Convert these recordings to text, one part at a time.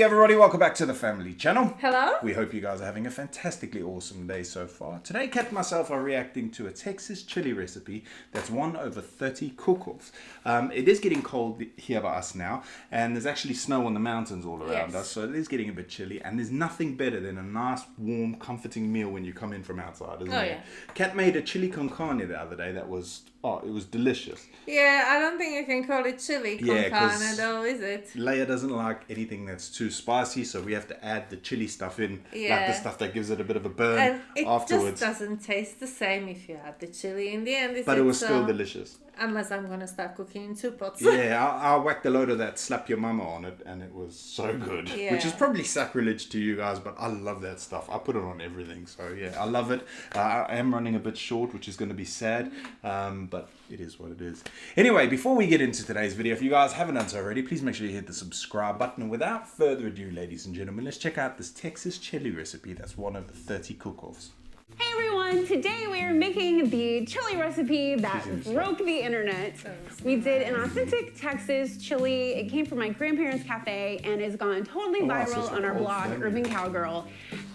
Hey everybody, welcome back to the family channel. Hello. We hope you guys are having a fantastically awesome day so far. Today Kat and myself are reacting to a Texas chili recipe that's won over 30 cook-offs. It is getting cold here by us now, and there's actually snow on the mountains all around us, so it is getting a bit chilly, and there's nothing better than a nice, warm, comforting meal when you come in from outside, isn't there? Kat made a chili con carne the other day that was, it was delicious. Yeah, I don't think you can call it chili con carne though, is it? Leia doesn't like anything that's too spicy, so we have to add the chili stuff in, like the stuff that gives it a bit of a burn and it afterwards. Just doesn't taste the same if you add the chili in the end. But it was still delicious. Unless I'm going to start cooking in 2 pots. Yeah, I whacked a load of that slap your mama on it, and it was so good. Yeah. Which is probably sacrilege to you guys, but I love that stuff. I put it on everything, so yeah, I love it. I am running a bit short, which is going to be sad, but it is what it is. Anyway, before we get into today's video, if you guys haven't done so already, please make sure you hit the subscribe button. And without further ado, ladies and gentlemen, let's check out this Texas chili recipe that's one of the 30 cook-offs. Hey everyone, today we are making the chili recipe that broke the internet. We did an authentic Texas chili. It came from my grandparents' cafe and has gone totally viral on our blog, Urban Cowgirl.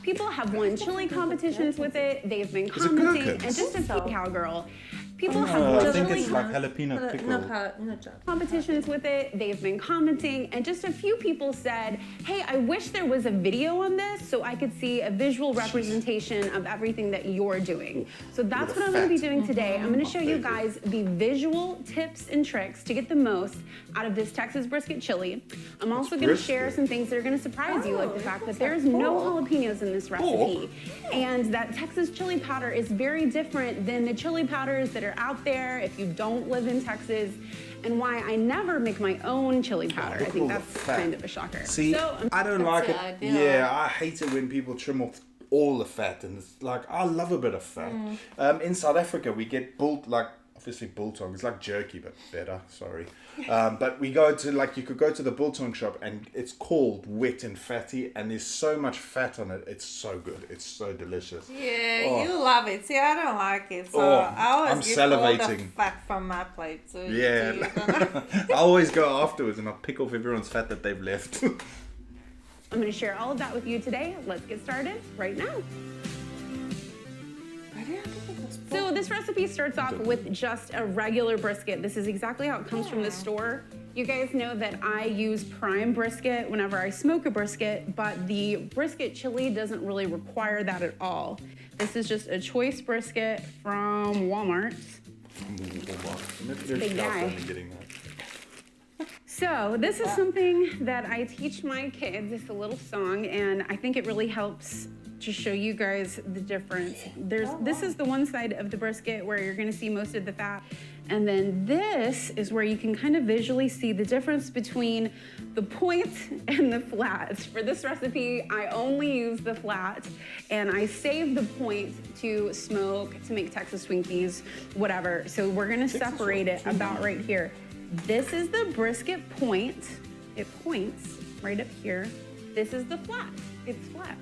People have won chili competitions with it. They've been commenting, and just a cowgirl. People have I think it's like jalapeno pickle. Competitions with it. They've been commenting, and just a few people said, hey, I wish there was a video on this so I could see a visual representation of everything that you're doing. So that's what I'm going to be doing today. I'm going to show you guys the visual tips and tricks to get the most out of this Texas brisket chili. I'm also going to share some things that are going to surprise you, like the fact that there's no jalapenos in this recipe, and that Texas chili powder is very different than the chili powders that are out there if you don't live in Texas, and why I never make my own chili powder. I think that's kind of a shocker. See, I don't like it. Yeah, I hate it when people trim off all the fat, and it's like, I love a bit of fat. In South Africa, we get obviously biltong. It's like jerky, but better. Sorry. But we go to, you could go to the biltong shop, and it's called wet and fatty, and there's so much fat on it. It's so good. It's so delicious. Yeah, you love it. See, I don't like it, so I always get all the fat from my plate. So yeah. I always go afterwards, and I pick off everyone's fat that they've left. I'm going to share all of that with you today. Let's get started right now. So this recipe starts off with just a regular brisket. This is exactly how it comes from the store. You guys know that I use prime brisket whenever I smoke a brisket, but the brisket chili doesn't really require that at all. This is just a choice brisket from Walmart. Big guy. So this is something that I teach my kids. It's a little song, and I think it really helps to show you guys the difference. This is the one side of the brisket where you're gonna see most of the fat, and then this is where you can kind of visually see the difference between the point and the flat. For this recipe, I only use the flat, and I save the point to smoke, to make Texas Twinkies, whatever. So we're gonna separate it about right here. This is the brisket point. It points right up here. This is the flat. It's flat.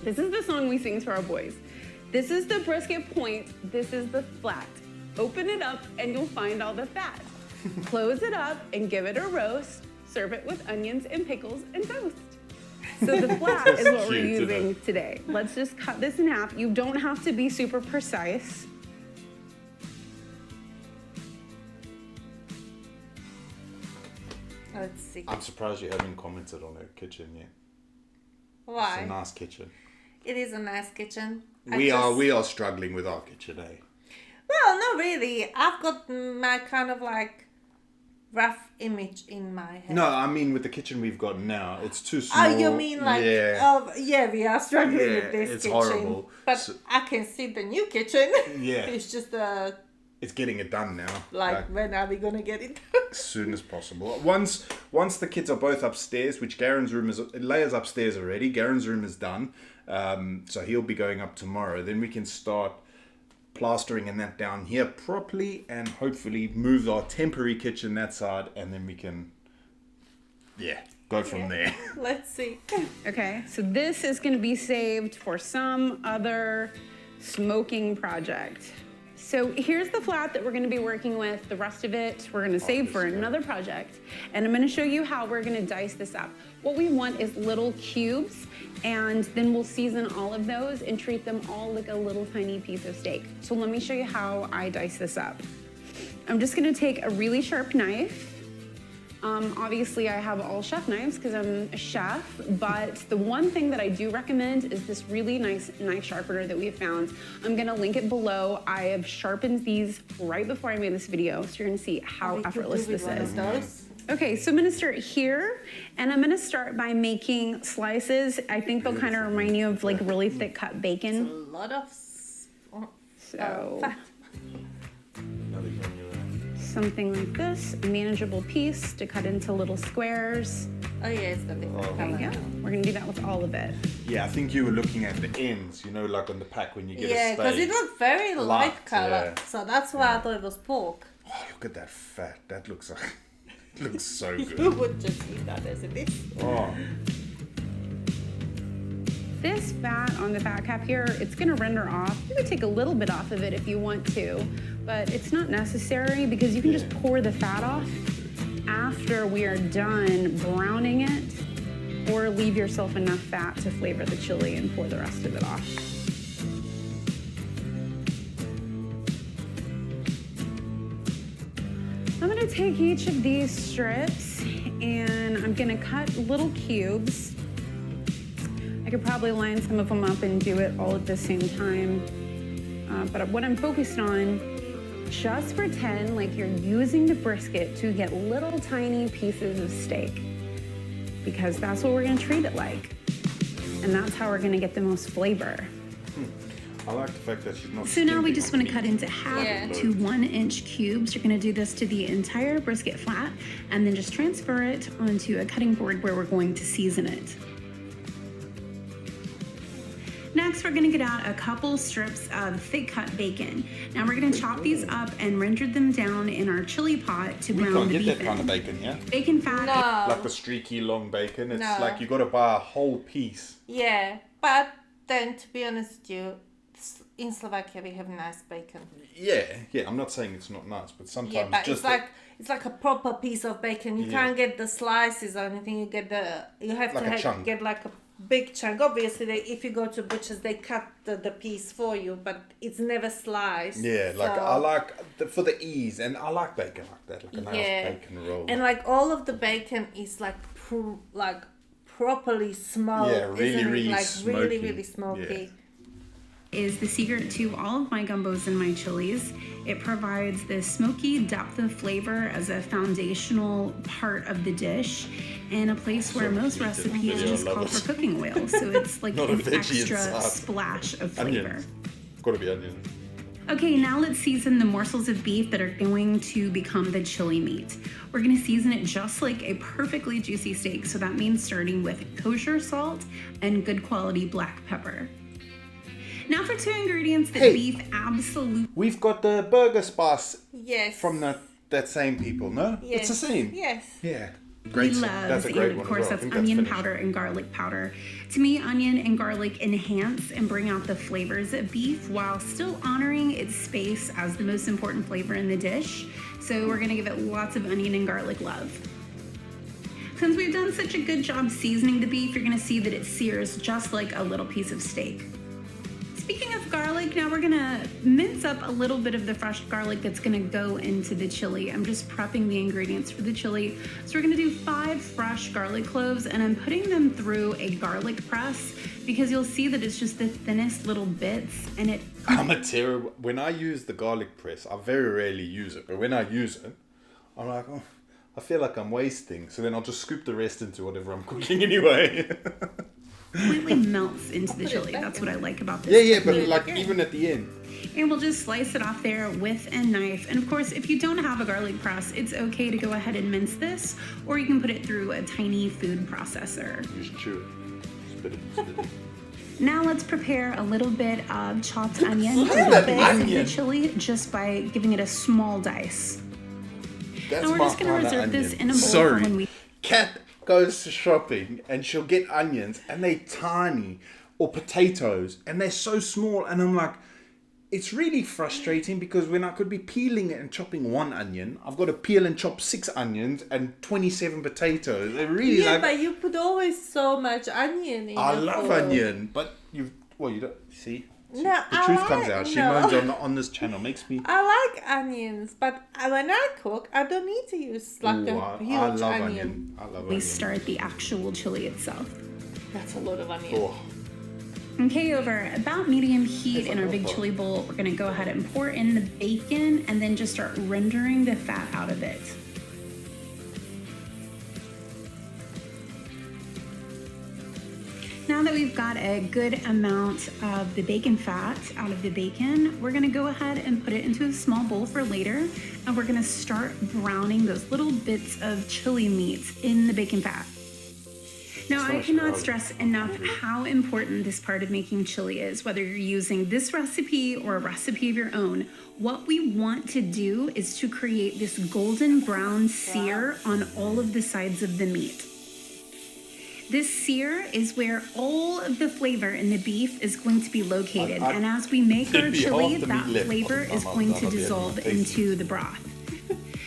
This is the song we sing to our boys. This is the brisket point. This is the flat. Open it up and you'll find all the fat. Close it up and give it a roast. Serve it with onions and pickles and toast. So the flat is what we're using today. Let's just cut this in half. You don't have to be super precise. Let's see. I'm surprised you haven't commented on her kitchen yet. Why? It's a nice kitchen. It is a nice kitchen. We are struggling with our kitchen, eh? Well, not really. I've got my kind of rough image in my head. No, I mean with the kitchen we've got now, it's too small. Oh, you mean we are struggling with this it's kitchen. Horrible. But I can see the new kitchen. Yeah. It's just it's getting it done now. When are we gonna get it done? As soon as possible. Once the kids are both upstairs, which Garen's room is, Leia's upstairs already. Garen's room is done, so he'll be going up tomorrow. Then we can start plastering and that down here properly, and hopefully move our temporary kitchen that side, and then we can, go from there. Let's see. Okay, so this is going to be saved for some other smoking project. So here's the flat that we're gonna be working with. The rest of it, we're gonna save for another project. And I'm gonna show you how we're gonna dice this up. What we want is little cubes, and then we'll season all of those and treat them all like a little tiny piece of steak. So let me show you how I dice this up. I'm just gonna take a really sharp knife. Obviously I have all chef knives because I'm a chef, but the one thing that I do recommend is this really nice knife sharpener that we have found. I'm gonna link it below. I have sharpened these right before I made this video, so you're gonna see how effortless this is. Okay, so I'm gonna start here, and I'm gonna start by making slices. I think they'll kind of remind you of like really thick cut bacon. A lot of fat. Something like this, a manageable piece to cut into little squares. Oh yeah, it's got the There you go. We're gonna do that with all of it. Yeah, I think you were looking at the ends, you know, like on the pack when you get a steak. Yeah, because it looked very light color, yeah. so that's why I thought it was pork. Oh, look at that fat. That looks like, it looks so You good. would just eat that as it is. Oh, This fat on the fat cap here, it's gonna render off. You can take a little bit off of it if you want to, but it's not necessary because you can just pour the fat off after we are done browning it, or leave yourself enough fat to flavor the chili and pour the rest of it off. I'm gonna take each of these strips and I'm gonna cut little cubes. I could probably line some of them up and do it all at the same time. But what I'm focused on, just pretend like you're using the brisket to get little tiny pieces of steak, because that's what we're gonna treat it like. And that's how we're gonna get the most flavor. I like the fact that she's not. So now we just want to cut into half to 1 inch cubes. You're going to do this to the entire brisket flat and then just transfer it onto a cutting board where we're going to season it. Next, we're gonna get out a couple strips of thick cut bacon. Now we're gonna chop these up and render them down in our chili pot to We brown can't the get beef that kind of in. bacon, yeah? Bacon fat. No. Like the streaky long bacon. It's No. like you got to buy a whole piece. Yeah, but then to be honest with you, in Slovakia we have nice bacon. Yeah. I'm not saying it's not nice, but sometimes Yeah, but just it's like a proper piece of bacon. You can't get the slices or anything. You have Like a chunk. get like a big chunk. Obviously, if you go to butchers, they cut the piece for you, but it's never sliced. Yeah, like so- I like for the ease, and I like bacon like that, like a nice bacon roll. And like all of the bacon is like properly smoked. Yeah, really, isn't it? really like smoky. really smoky. Is the secret to all of my gumbos and my chilies. It provides this smoky depth of flavor as a foundational part of the dish, and a place where most recipes just call for cooking oil. So it's like Not a an veggie extra inside. splash of flavor. Onions. Gotta be onions. Okay, now let's season the morsels of beef that are going to become the chili meat. We're gonna season it just like a perfectly juicy steak. So that means starting with kosher salt and good quality black pepper. Now for two ingredients that beef absolutely. We've got the burger spice Yes. from that same people, no? Yes. It's the same. Yes. Yeah. Great. loves, That's a great and one of course as well. I that's think onion finished. powder and garlic powder. To me, onion and garlic enhance and bring out the flavors of beef while still honoring its space as the most important flavor in the dish. So we're gonna give it lots of onion and garlic love. Since we've done such a good job seasoning the beef, you're gonna see that it sears just like a little piece of steak. Speaking of garlic, now we're gonna mince up a little bit of the fresh garlic that's gonna go into the chili. I'm just prepping the ingredients for the chili. So we're gonna do 5 fresh garlic cloves, and I'm putting them through a garlic press because you'll see that it's just the thinnest little bits, and it I'm a terrible. When I use the garlic press, I very rarely use it. But when I use it, I'm like, oh, I feel like I'm wasting. So then I'll just scoop the rest into whatever I'm cooking anyway. completely melts into the chili. That's what I like about this. yeah, but technique. like even at the end. And we'll just slice it off there with a knife. And of course, if you don't have a garlic press, it's okay to go ahead and mince this, or you can put it through a tiny food processor. Just chew it. Spit it. Now let's prepare a little bit of chopped onion Look for at the that base of the onion. chili just by giving it a small dice. That's And we're my just gonna kind of reserve this onion. in a bowl for Sorry. when we. Kat goes to shopping and she'll get onions and they're tiny, or potatoes and they're so small, and I'm like, it's really frustrating because when I could be peeling and chopping one onion, I've got to peel and chop 6 onions and 27 potatoes. It really but you put always so much onion in I your love food. onion, but you don't see. No, The I truth like, comes out. She no. moans on this channel. Makes me. I like onions, but when I cook, I don't need to use like Ooh, a huge I love onion. onion. I love We onion. start the actual chili itself. That's a lot of onion. Oh, Okay, over about medium heat in our big chili bowl, we're gonna go ahead and pour in the bacon and then just start rendering the fat out of it. Now that we've got a good amount of the bacon fat out of the bacon, we're gonna go ahead and put it into a small bowl for later, and we're gonna start browning those little bits of chili meat in the bacon fat. Now, I cannot stress enough how important this part of making chili is, whether you're using this recipe or a recipe of your own. What we want to do is to create this golden brown sear on all of the sides of the meat. This sear is where all of the flavor in the beef is going to be located. And as we make our There'd be chili, half the that meat left. flavor is going to dissolve into the broth.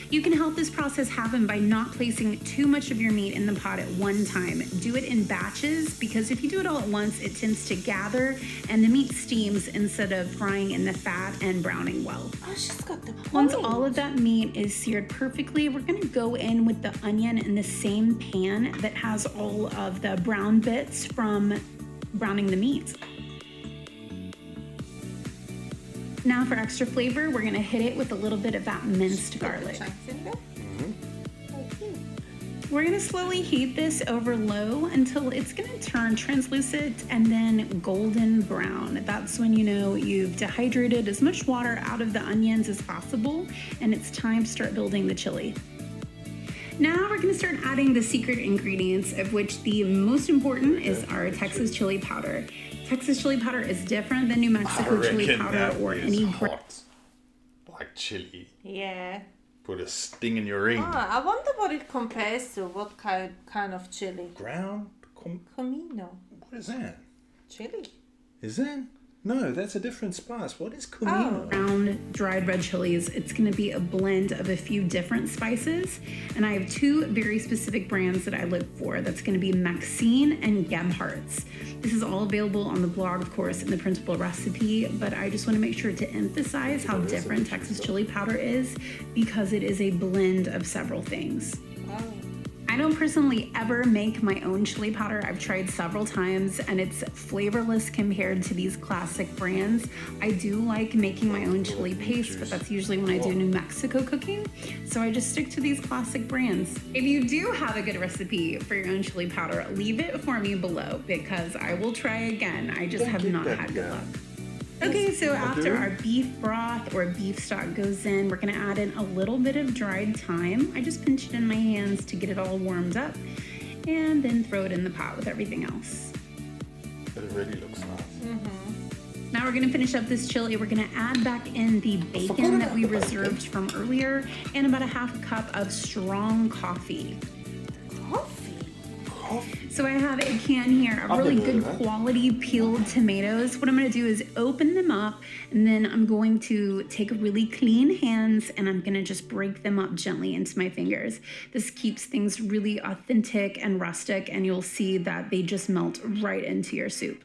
You can help this process happen by not placing too much of your meat in the pot at one time. Do it in batches, because if you do it all at once, it tends to gather and the meat steams instead of frying in the fat and browning well. Oh, she's got the point. Once all of that meat is seared perfectly, we're gonna go in with the onion in the same pan that has all of the brown bits from browning the meat. Now for extra flavor, we're gonna hit it with a little bit of that minced garlic. Chunks in there. Okay. We're gonna slowly heat this over low until it's gonna turn translucent and then golden brown. That's when you know you've dehydrated as much water out of the onions as possible, and it's time to start building the chili. Now we're gonna start adding the secret ingredients, of which the most important is our Texas chili powder. Texas chili powder is different than New Mexico chili powder or any hot. Like chili. Yeah. Put a sting in your ring. I wonder what it compares to. What kind of chili? Ground? Comino. What is that? Chili. Is that? No, that's a different spice. What is comino? Ground dried red chilies. It's going to be a blend of a few different spices, and I have 2 very specific brands that I look for. That's going to be Maxine and Gebhardt's. This is all available on the blog, of course, in the printable recipe, but I just want to make sure to emphasize how different Texas chili powder is, because it is a blend of several things. I don't personally ever make my own chili powder. I've tried several times and it's flavorless compared to these classic brands. I do like making my own chili paste, but that's usually when I do New Mexico cooking. So I just stick to these classic brands. If you do have a good recipe for your own chili powder, leave it for me below, because I will try again. I just have not had good luck. Okay, so after our beef broth or beef stock goes in, we're gonna add in a little bit of dried thyme. I just pinch it in my hands to get it all warmed up, and then throw it in the pot with everything else. But it really looks nice. Now we're gonna finish up this chili. We're gonna add back in the bacon that we reserved from earlier, and about a half cup of strong coffee. Coffee. So I have a can here of really good quality peeled tomatoes. What I'm gonna do is open them up, and then I'm going to take really clean hands and I'm gonna just break them up gently into my fingers. This keeps things really authentic and rustic, and you'll see that they just melt right into your soup.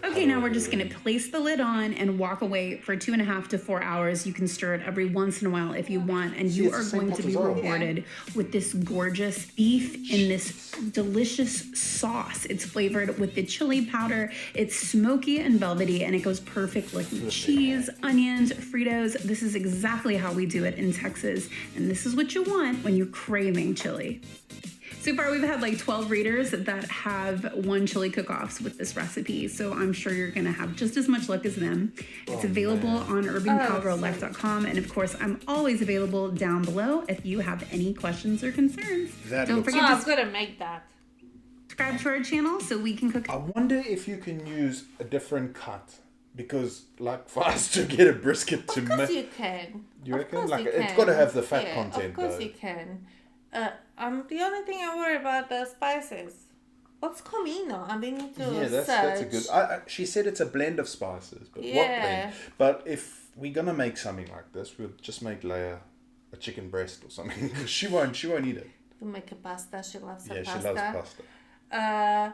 Okay, now we're just gonna place the lid on and walk away for 2.5 to 4 hours. You can stir it every once in a while if you want, and you are going to be rewarded with this gorgeous beef in this delicious sauce. It's flavored with the chili powder. It's smoky and velvety, and it goes perfect with cheese, onions, Fritos. This is exactly how we do it in Texas, and this is what you want when you're craving chili. So far, we've had like 12 readers that have won chili cook-offs with this recipe, so I'm sure you're gonna have just as much luck as them. It's available on urbancowgirllife.com, and of course, I'm always available down below if you have any questions or concerns. Don't forget I'm gonna make that. Subscribe to our channel so we can cook. I wonder if you can use a different cut, because like for us to get a brisket to Of course you can. You reckon? Of course Like you it's can. got to have the fat Yeah, content of course though. you can. The only thing I worry about the spices. What's comino? I need to Yeah, search. that's a good. She said it's a blend of spices, but what blend? But if we're gonna make something like this, we'll just make Leia a chicken breast or something because she won't eat it. We'll make a pasta. She loves Yeah, pasta. she loves pasta.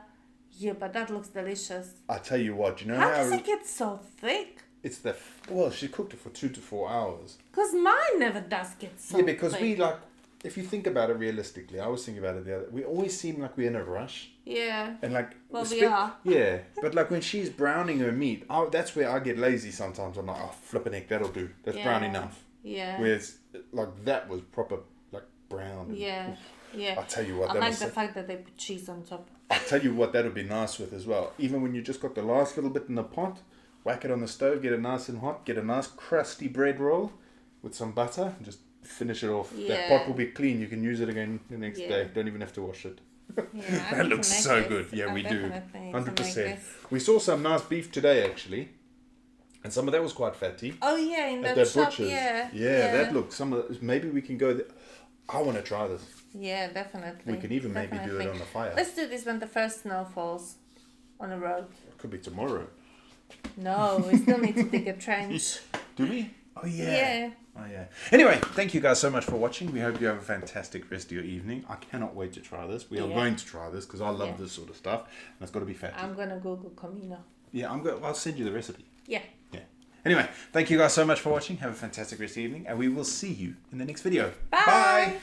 Yeah, but that looks delicious. I tell you what, you know How does it get so thick? It's well, she cooked it for 2 to 4 hours. Because mine never does get so Yeah, because thick. we like. If you think about it realistically, I was thinking about it the other. We always seem like we're in a rush. Yeah. And like, Well, we are. Yeah, but like when she's browning her meat, that's where I get lazy sometimes. I'm like, oh, flipping heck, that'll do. That's brown enough. Yeah. Whereas, like that was proper, like brown. Yeah. Yeah. I'll tell you what. I like the fact that they put cheese on top. I'll tell you what that would be nice with as well. Even when you just got the last little bit in the pot, whack it on the stove, get it nice and hot, get a nice crusty bread roll with some butter, and just finish it off. Yeah. That pot will be clean. You can use it again the next day. Don't even have to wash it. Yeah, That looks so good. Yeah, we do. 100%. We saw some nice beef today actually, and some of that was quite fatty. Oh yeah, in At that that shop. butcher's. Yeah. That looked. Maybe we can go there. I want to try this. Yeah, definitely. We can even maybe do it on the fire. Let's do this when the first snow falls on the road. It could be tomorrow. No, we still need to dig a trench. Do we? Oh yeah. Yeah. Oh yeah. Anyway, thank you guys so much for watching. We hope you have a fantastic rest of your evening. I cannot wait to try this. We are going to try this because I love this sort of stuff, and it's got to be fatty. I'm gonna Google comino. Yeah, I'll send you the recipe. Yeah. Yeah. Anyway, thank you guys so much for watching. Have a fantastic rest of the evening, and we will see you in the next video. Bye.